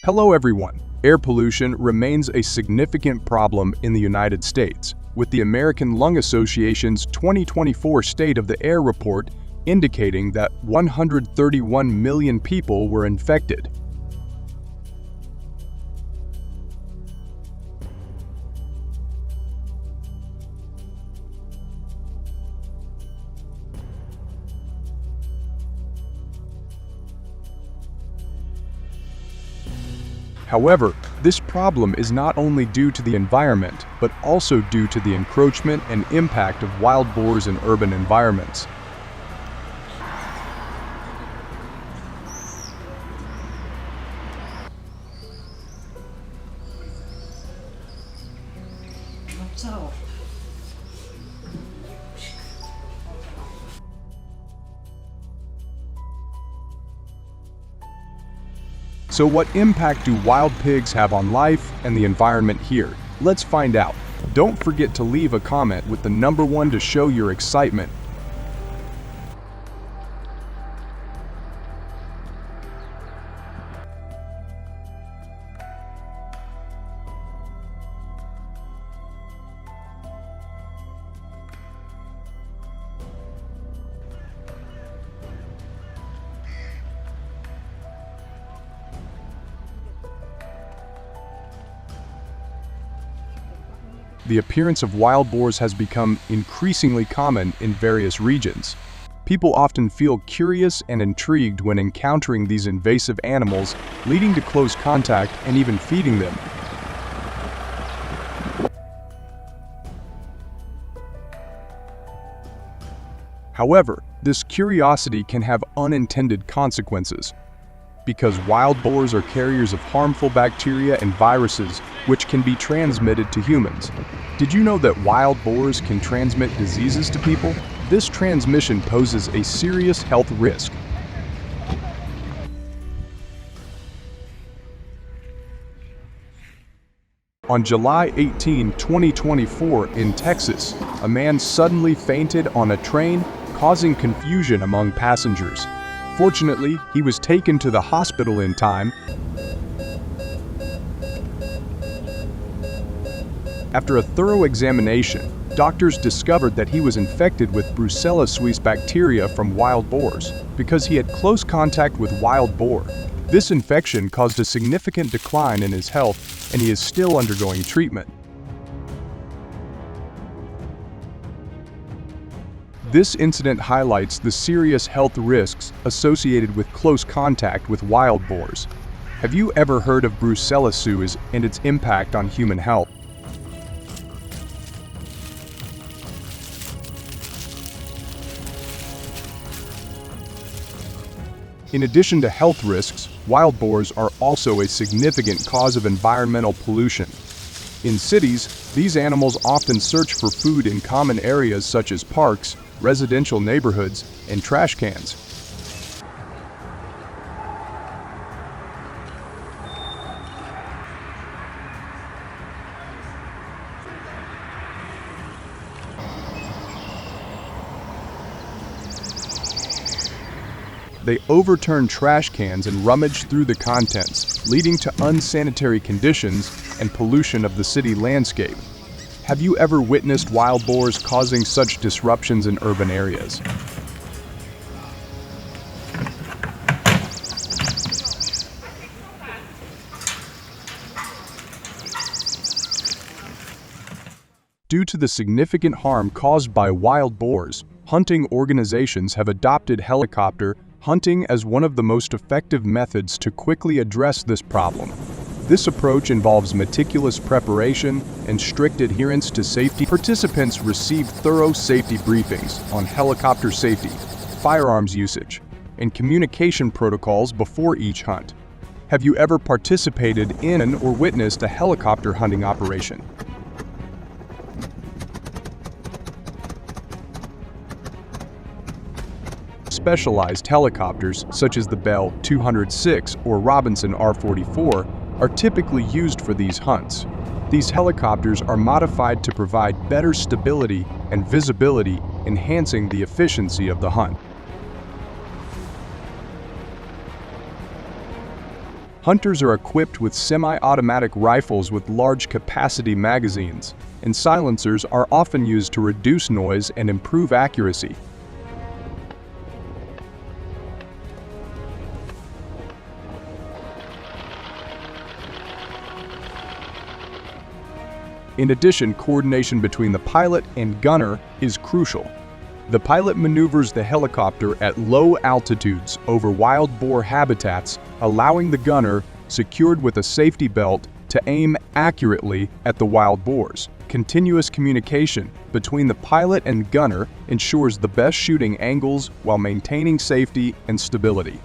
Hello everyone. Air pollution remains a significant problem in the United States, with the American Lung Association's 2024 State of the Air report indicating that 131 million people were infected. However, this problem is not only due to the environment, but also due to the encroachment and impact of wild boars in urban environments. So what impact do wild pigs have on life and the environment here? Let's find out. Don't forget to leave a comment with the number 1 to show your excitement. The appearance of wild boars has become increasingly common in various regions. People often feel curious and intrigued when encountering these invasive animals, leading to close contact and even feeding them. However, this curiosity can have unintended consequences, because wild boars are carriers of harmful bacteria and viruses which can be transmitted to humans. Did you know that wild boars can transmit diseases to people? This transmission poses a serious health risk. On July 18, 2024, in Texas, a man suddenly fainted on a train, causing confusion among passengers. Fortunately, he was taken to the hospital in time. After a thorough examination, doctors discovered that he was infected with Brucella suis bacteria from wild boars because he had close contact with wild boar. This infection caused a significant decline in his health, and he is still undergoing treatment. This incident highlights the serious health risks associated with close contact with wild boars. Have you ever heard of Brucella suis and its impact on human health? In addition to health risks, wild boars are also a significant cause of environmental pollution. In cities, these animals often search for food in common areas such as parks, residential neighborhoods, and trash cans. They overturn trash cans and rummage through the contents, leading to unsanitary conditions and pollution of the city landscape. Have you ever witnessed wild boars causing such disruptions in urban areas? Due to the significant harm caused by wild boars, hunting organizations have adopted helicopter hunting as one of the most effective methods to quickly address this problem. This approach involves meticulous preparation and strict adherence to safety. Participants receive thorough safety briefings on helicopter safety, firearms usage, and communication protocols before each hunt. Have you ever participated in or witnessed a helicopter hunting operation? Specialized helicopters, such as the Bell 206 or Robinson R-44, are typically used for these hunts. These helicopters are modified to provide better stability and visibility, enhancing the efficiency of the hunt. Hunters are equipped with semi-automatic rifles with large capacity magazines, and silencers are often used to reduce noise and improve accuracy. In addition, coordination between the pilot and gunner is crucial. The pilot maneuvers the helicopter at low altitudes over wild boar habitats, allowing the gunner, secured with a safety belt, to aim accurately at the wild boars. Continuous communication between the pilot and gunner ensures the best shooting angles while maintaining safety and stability.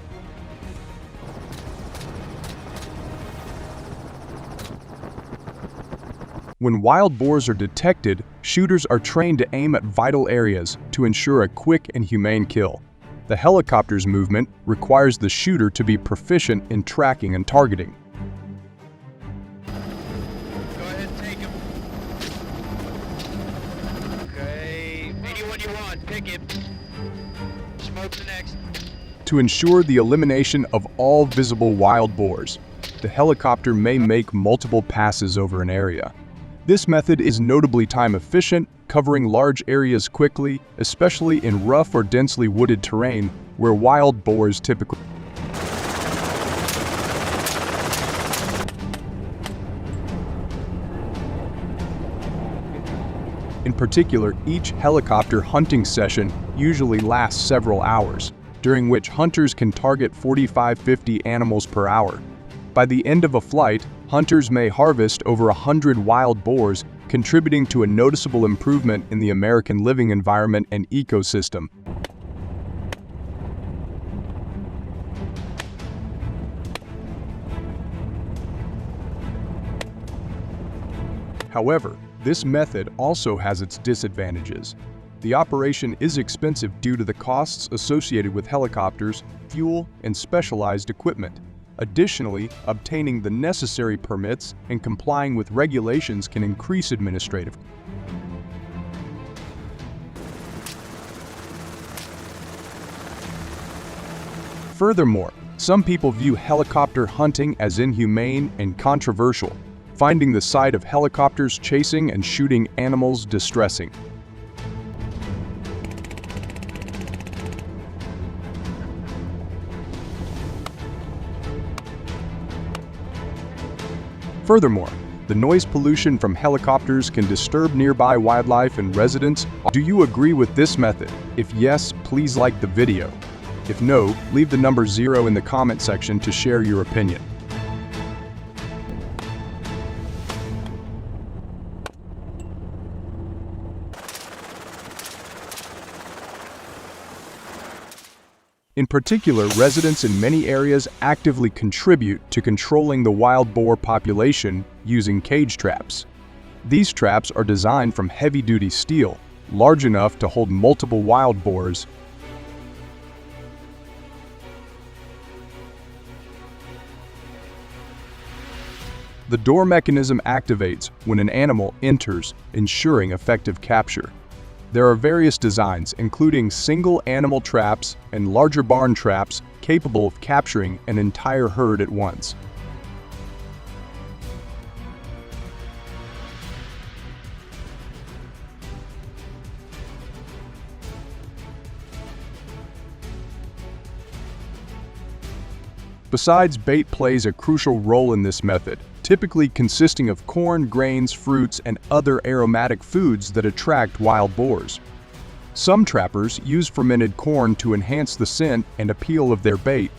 When wild boars are detected, shooters are trained to aim at vital areas to ensure a quick and humane kill. The helicopter's movement requires the shooter to be proficient in tracking and targeting. Go ahead and take him. Okay, anyone you want, pick him. Smoke's next. To ensure the elimination of all visible wild boars, the helicopter may make multiple passes over an area. This method is notably time-efficient, covering large areas quickly, especially in rough or densely wooded terrain where wild boars typically. In particular, each helicopter hunting session usually lasts several hours, during which hunters can target 45-50 animals per hour. By the end of a flight, hunters may harvest over 100 wild boars, contributing to a noticeable improvement in the American living environment and ecosystem. However, this method also has its disadvantages. The operation is expensive due to the costs associated with helicopters, fuel, and specialized equipment. Additionally, obtaining the necessary permits and complying with regulations can increase administrative. Furthermore, some people view helicopter hunting as inhumane and controversial, finding the sight of helicopters chasing and shooting animals distressing. Furthermore, the noise pollution from helicopters can disturb nearby wildlife and residents. Do you agree with this method? If yes, please like the video. If no, leave the number 0 in the comment section to share your opinion. In particular, residents in many areas actively contribute to controlling the wild boar population using cage traps. These traps are designed from heavy-duty steel, large enough to hold multiple wild boars. The door mechanism activates when an animal enters, ensuring effective capture. There are various designs, including single animal traps and larger barn traps capable of capturing an entire herd at once. Besides, bait plays a crucial role in this method, typically consisting of corn, grains, fruits, and other aromatic foods that attract wild boars. Some trappers use fermented corn to enhance the scent and appeal of their bait.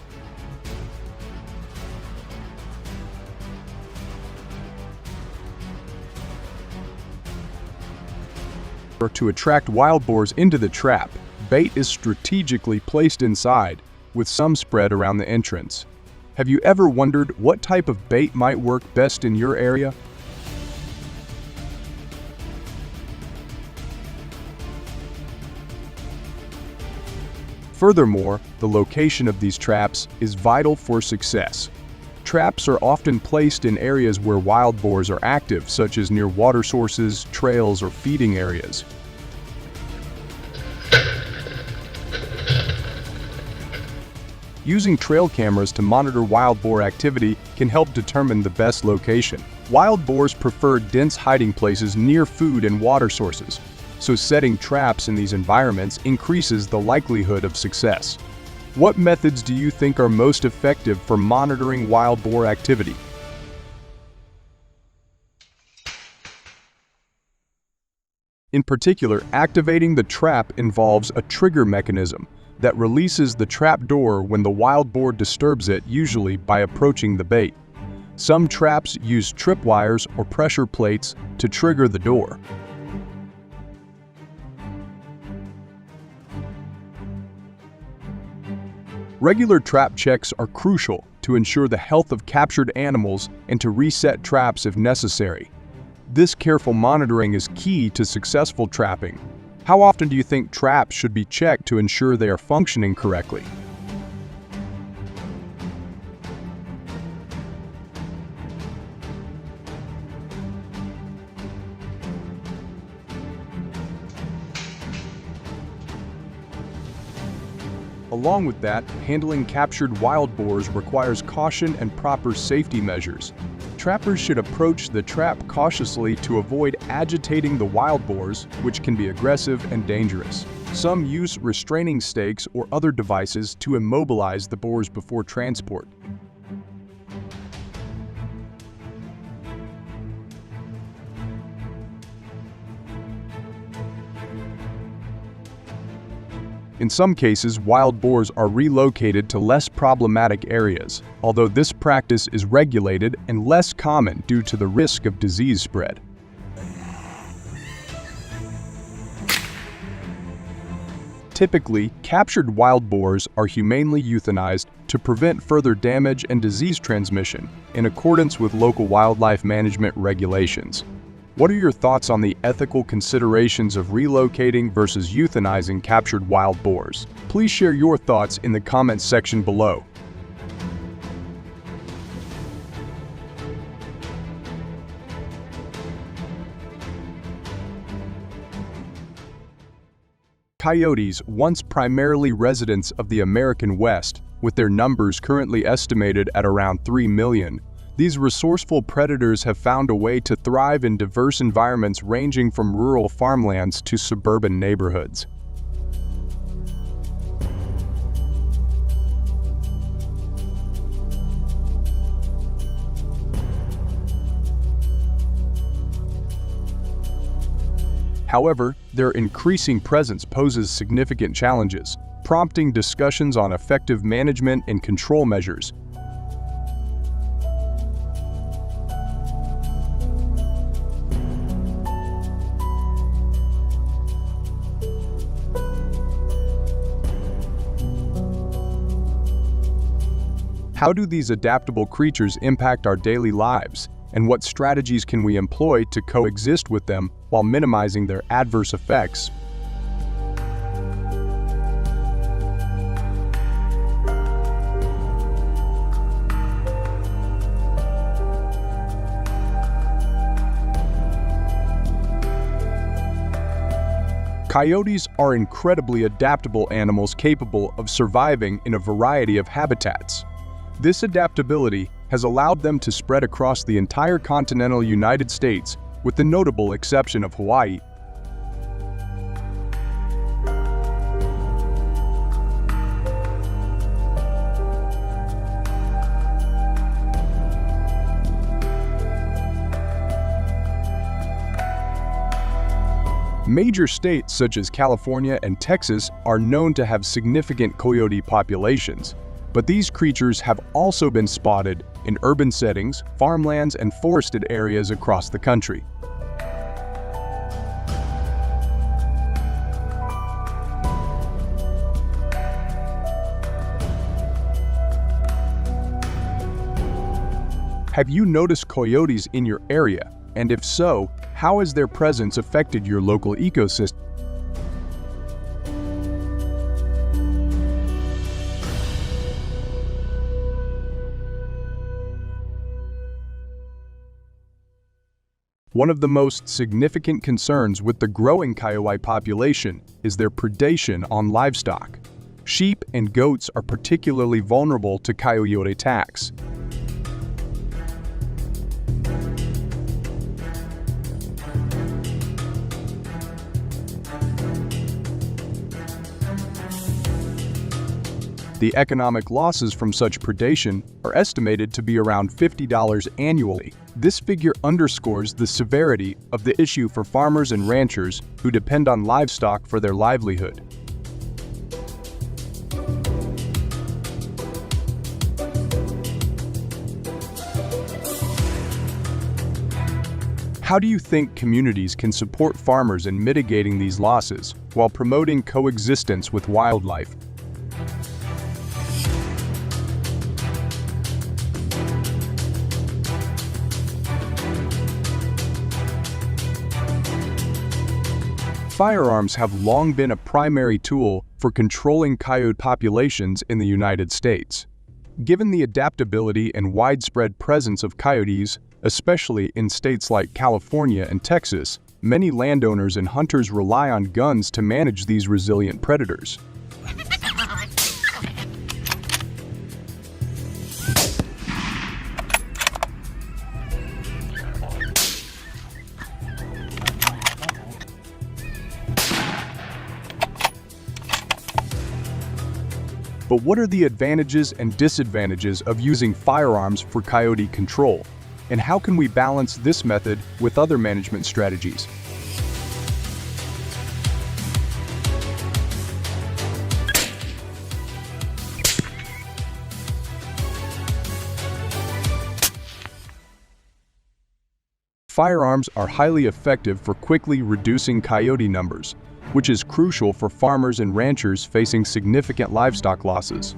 To attract wild boars into the trap, bait is strategically placed inside, with some spread around the entrance. Have you ever wondered what type of bait might work best in your area? Furthermore, the location of these traps is vital for success. Traps are often placed in areas where wild boars are active, such as near water sources, trails, or feeding areas. Using trail cameras to monitor wild boar activity can help determine the best location. Wild boars prefer dense hiding places near food and water sources, so setting traps in these environments increases the likelihood of success. What methods do you think are most effective for monitoring wild boar activity? In particular, activating the trap involves a trigger mechanism that releases the trap door when the wild boar disturbs it, usually by approaching the bait. Some traps use tripwires or pressure plates to trigger the door. Regular trap checks are crucial to ensure the health of captured animals and to reset traps if necessary. This careful monitoring is key to successful trapping. How often do you think traps should be checked to ensure they are functioning correctly? Along with that, handling captured wild boars requires caution and proper safety measures. Trappers should approach the trap cautiously to avoid agitating the wild boars, which can be aggressive and dangerous. Some use restraining stakes or other devices to immobilize the boars before transport. In some cases, wild boars are relocated to less problematic areas, although this practice is regulated and less common due to the risk of disease spread. Typically, captured wild boars are humanely euthanized to prevent further damage and disease transmission, in accordance with local wildlife management regulations. What are your thoughts on the ethical considerations of relocating versus euthanizing captured wild boars? Please share your thoughts in the comments section below. Coyotes, once primarily residents of the American West, with their numbers currently estimated at around 3 million, these resourceful predators have found a way to thrive in diverse environments ranging from rural farmlands to suburban neighborhoods. However, their increasing presence poses significant challenges, prompting discussions on effective management and control measures. How do these adaptable creatures impact our daily lives, and what strategies can we employ to coexist with them while minimizing their adverse effects? Coyotes are incredibly adaptable animals capable of surviving in a variety of habitats. This adaptability has allowed them to spread across the entire continental United States, with the notable exception of Hawaii. Major states such as California and Texas are known to have significant coyote populations, but these creatures have also been spotted in urban settings, farmlands, and forested areas across the country. Have you noticed coyotes in your area? And if so, how has their presence affected your local ecosystem? One of the most significant concerns with the growing coyote population is their predation on livestock. Sheep and goats are particularly vulnerable to coyote attacks. The economic losses from such predation are estimated to be around $50 annually. This figure underscores the severity of the issue for farmers and ranchers who depend on livestock for their livelihood. How do you think communities can support farmers in mitigating these losses while promoting coexistence with wildlife? Firearms have long been a primary tool for controlling coyote populations in the United States. Given the adaptability and widespread presence of coyotes, especially in states like California and Texas, many landowners and hunters rely on guns to manage these resilient predators. But what are the advantages and disadvantages of using firearms for coyote control? And how can we balance this method with other management strategies? Firearms are highly effective for quickly reducing coyote numbers, which is crucial for farmers and ranchers facing significant livestock losses.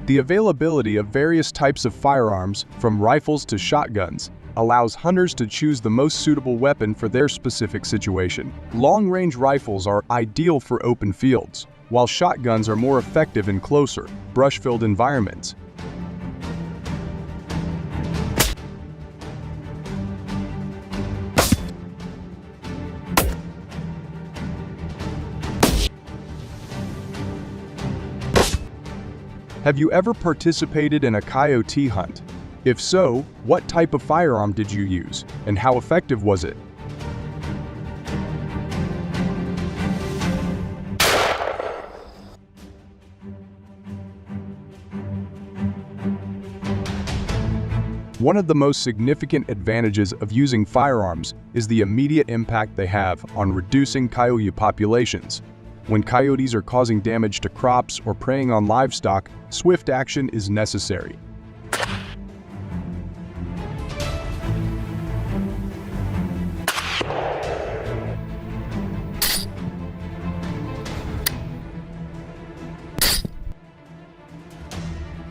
The availability of various types of firearms, from rifles to shotguns, allows hunters to choose the most suitable weapon for their specific situation. Long-range rifles are ideal for open fields, while shotguns are more effective in closer, brush-filled environments. Have you ever participated in a coyote hunt? If so, what type of firearm did you use, and how effective was it? One of the most significant advantages of using firearms is the immediate impact they have on reducing coyote populations. When coyotes are causing damage to crops or preying on livestock, swift action is necessary.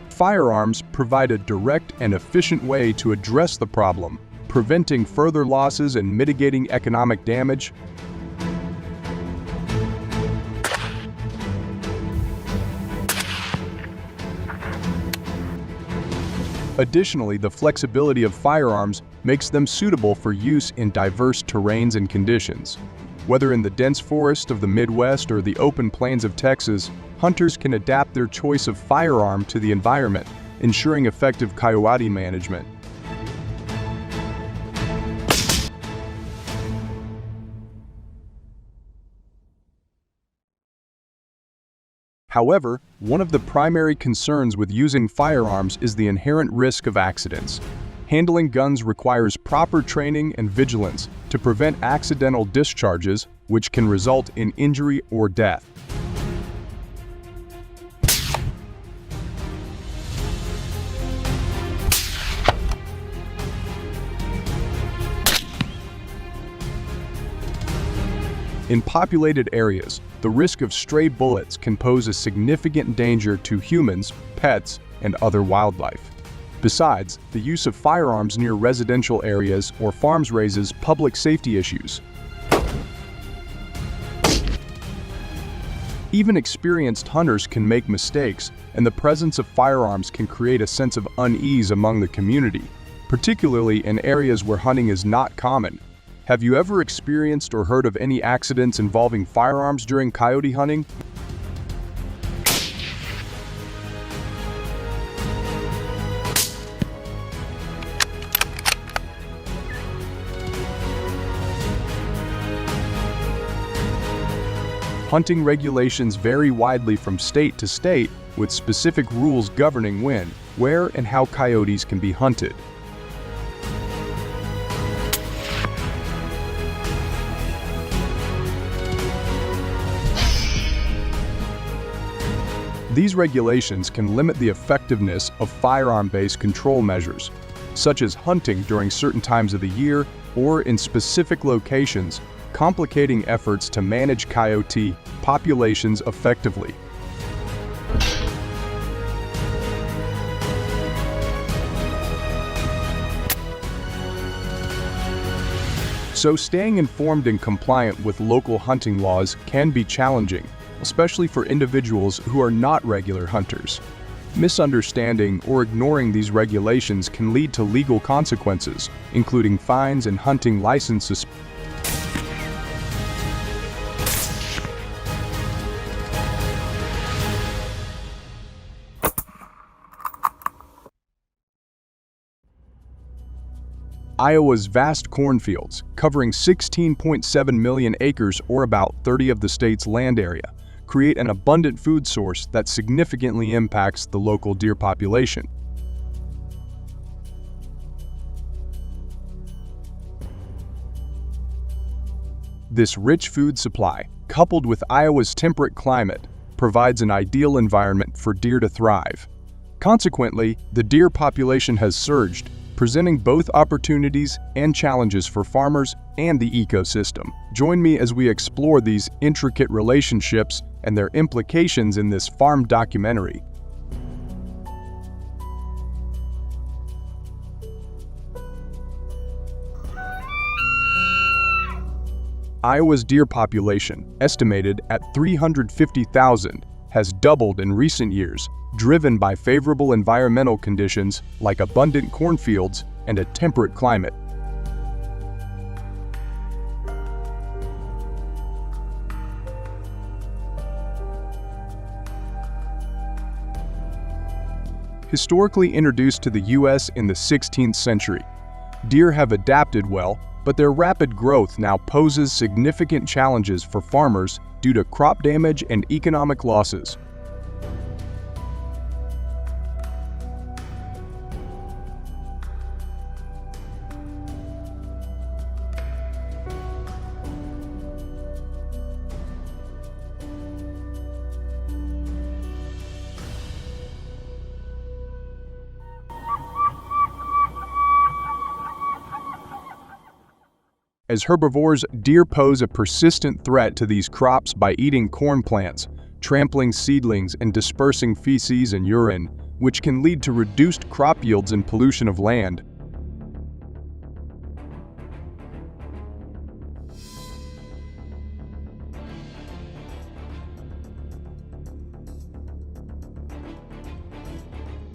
Firearms provide a direct and efficient way to address the problem, preventing further losses and mitigating economic damage. Additionally, the flexibility of firearms makes them suitable for use in diverse terrains and conditions. Whether in the dense forest of the Midwest or the open plains of Texas, hunters can adapt their choice of firearm to the environment, ensuring effective coyote management. However, one of the primary concerns with using firearms is the inherent risk of accidents. Handling guns requires proper training and vigilance to prevent accidental discharges, which can result in injury or death. In populated areas, the risk of stray bullets can pose a significant danger to humans, pets, and other wildlife. Besides, the use of firearms near residential areas or farms raises public safety issues. Even experienced hunters can make mistakes, and the presence of firearms can create a sense of unease among the community, particularly in areas where hunting is not common. Have you ever experienced or heard of any accidents involving firearms during coyote hunting? Hunting regulations vary widely from state to state, with specific rules governing when, where, and how coyotes can be hunted. These regulations can limit the effectiveness of firearm-based control measures, such as hunting during certain times of the year or in specific locations, complicating efforts to manage coyote populations effectively. So staying informed and compliant with local hunting laws can be challenging, especially for individuals who are not regular hunters. Misunderstanding or ignoring these regulations can lead to legal consequences, including fines and hunting licenses. Iowa's vast cornfields, covering 16.7 million acres or about 30% of the state's land area, create an abundant food source that significantly impacts the local deer population. This rich food supply, coupled with Iowa's temperate climate, provides an ideal environment for deer to thrive. Consequently, the deer population has surged, presenting both opportunities and challenges for farmers and the ecosystem. Join me as we explore these intricate relationships and their implications in this farm documentary. Iowa's deer population, estimated at 350,000, has doubled in recent years, driven by favorable environmental conditions like abundant cornfields and a temperate climate. Historically introduced to the U.S. in the 16th century, deer have adapted well, but their rapid growth now poses significant challenges for farmers due to crop damage and economic losses. As herbivores, deer pose a persistent threat to these crops by eating corn plants, trampling seedlings, and dispersing feces and urine, which can lead to reduced crop yields and pollution of land.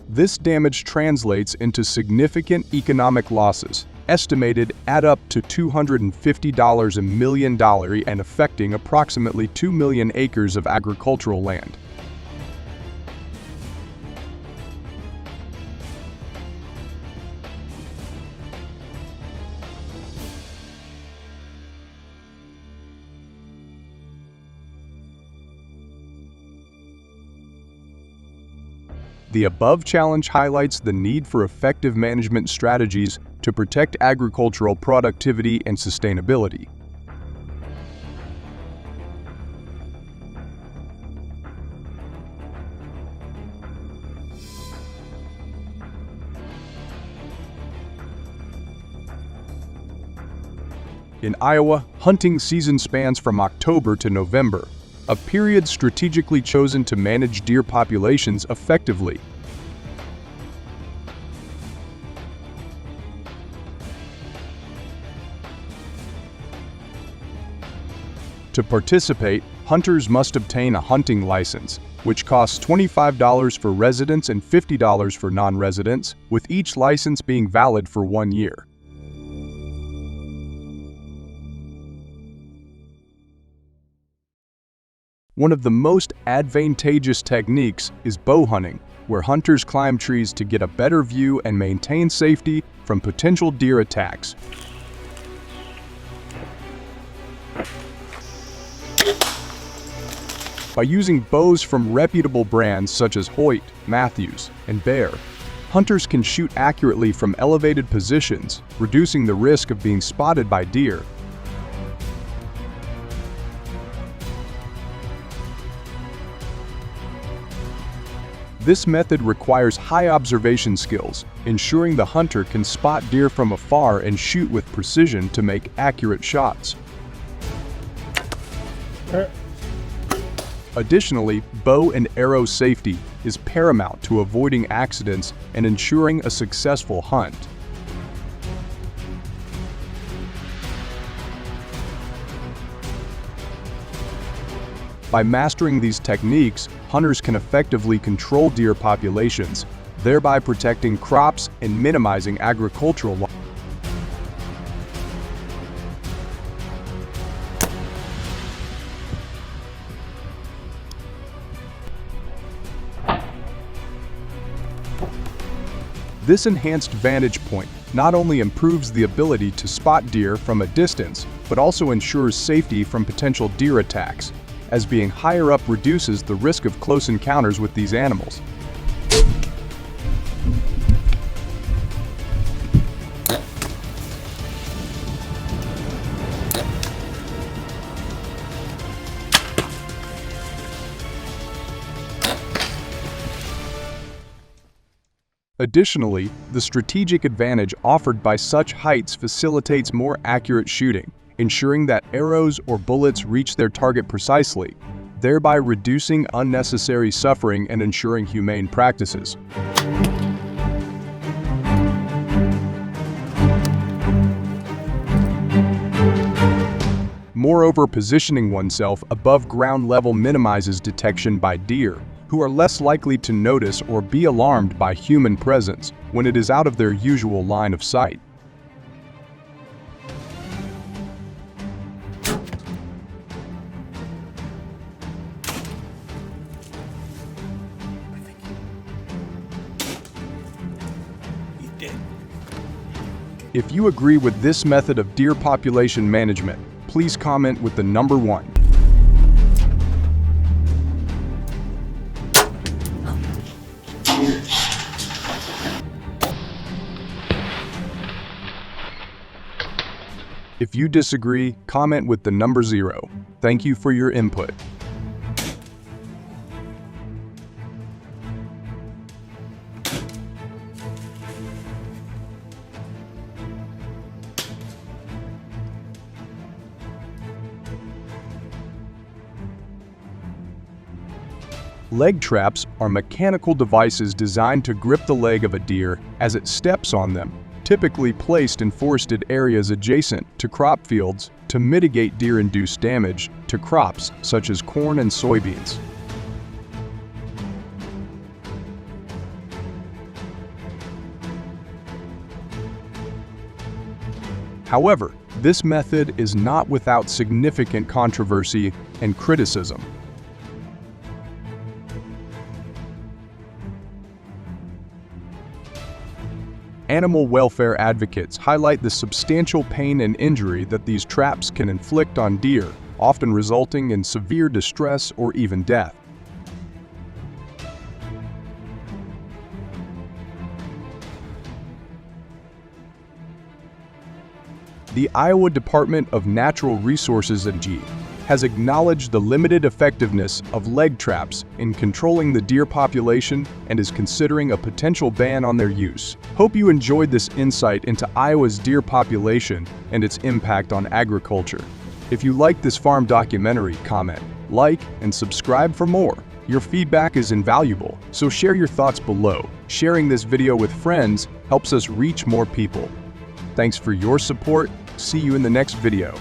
This damage translates into significant economic losses, estimated at up to $250 a million and affecting approximately 2 million acres of agricultural land. The above challenge highlights the need for effective management strategies to protect agricultural productivity and sustainability. In Iowa, hunting season spans from October to November, a period strategically chosen to manage deer populations effectively. To participate, hunters must obtain a hunting license, which costs $25 for residents and $50 for non-residents, with each license being valid for 1 year. One of the most advantageous techniques is bow hunting, where hunters climb trees to get a better view and maintain safety from potential deer attacks. By using bows from reputable brands such as Hoyt, Matthews, and Bear, hunters can shoot accurately from elevated positions, reducing the risk of being spotted by deer. This method requires high observation skills, ensuring the hunter can spot deer from afar and shoot with precision to make accurate shots. Additionally, bow and arrow safety is paramount to avoiding accidents and ensuring a successful hunt. By mastering these techniques, hunters can effectively control deer populations, thereby protecting crops and minimizing agricultural loss. This enhanced vantage point not only improves the ability to spot deer from a distance, but also ensures safety from potential deer attacks, as being higher up reduces the risk of close encounters with these animals. Additionally, the strategic advantage offered by such heights facilitates more accurate shooting, ensuring that arrows or bullets reach their target precisely, thereby reducing unnecessary suffering and ensuring humane practices. Moreover, positioning oneself above ground level minimizes detection by deer, who are less likely to notice or be alarmed by human presence when it is out of their usual line of sight. If you agree with this method of deer population management, please comment with the number 1. If you disagree, comment with the number 0. Thank you for your input. Leg traps are mechanical devices designed to grip the leg of a deer as it steps on them, typically placed in forested areas adjacent to crop fields to mitigate deer-induced damage to crops such as corn and soybeans. However, this method is not without significant controversy and criticism. Animal welfare advocates highlight the substantial pain and injury that these traps can inflict on deer, often resulting in severe distress or even death. The Iowa Department of Natural Resources and G has acknowledged the limited effectiveness of leg traps in controlling the deer population and is considering a potential ban on their use. Hope you enjoyed this insight into Iowa's deer population and its impact on agriculture. If you liked this farm documentary, comment, like, and subscribe for more. Your feedback is invaluable, so share your thoughts below. Sharing this video with friends helps us reach more people. Thanks for your support. See you in the next video.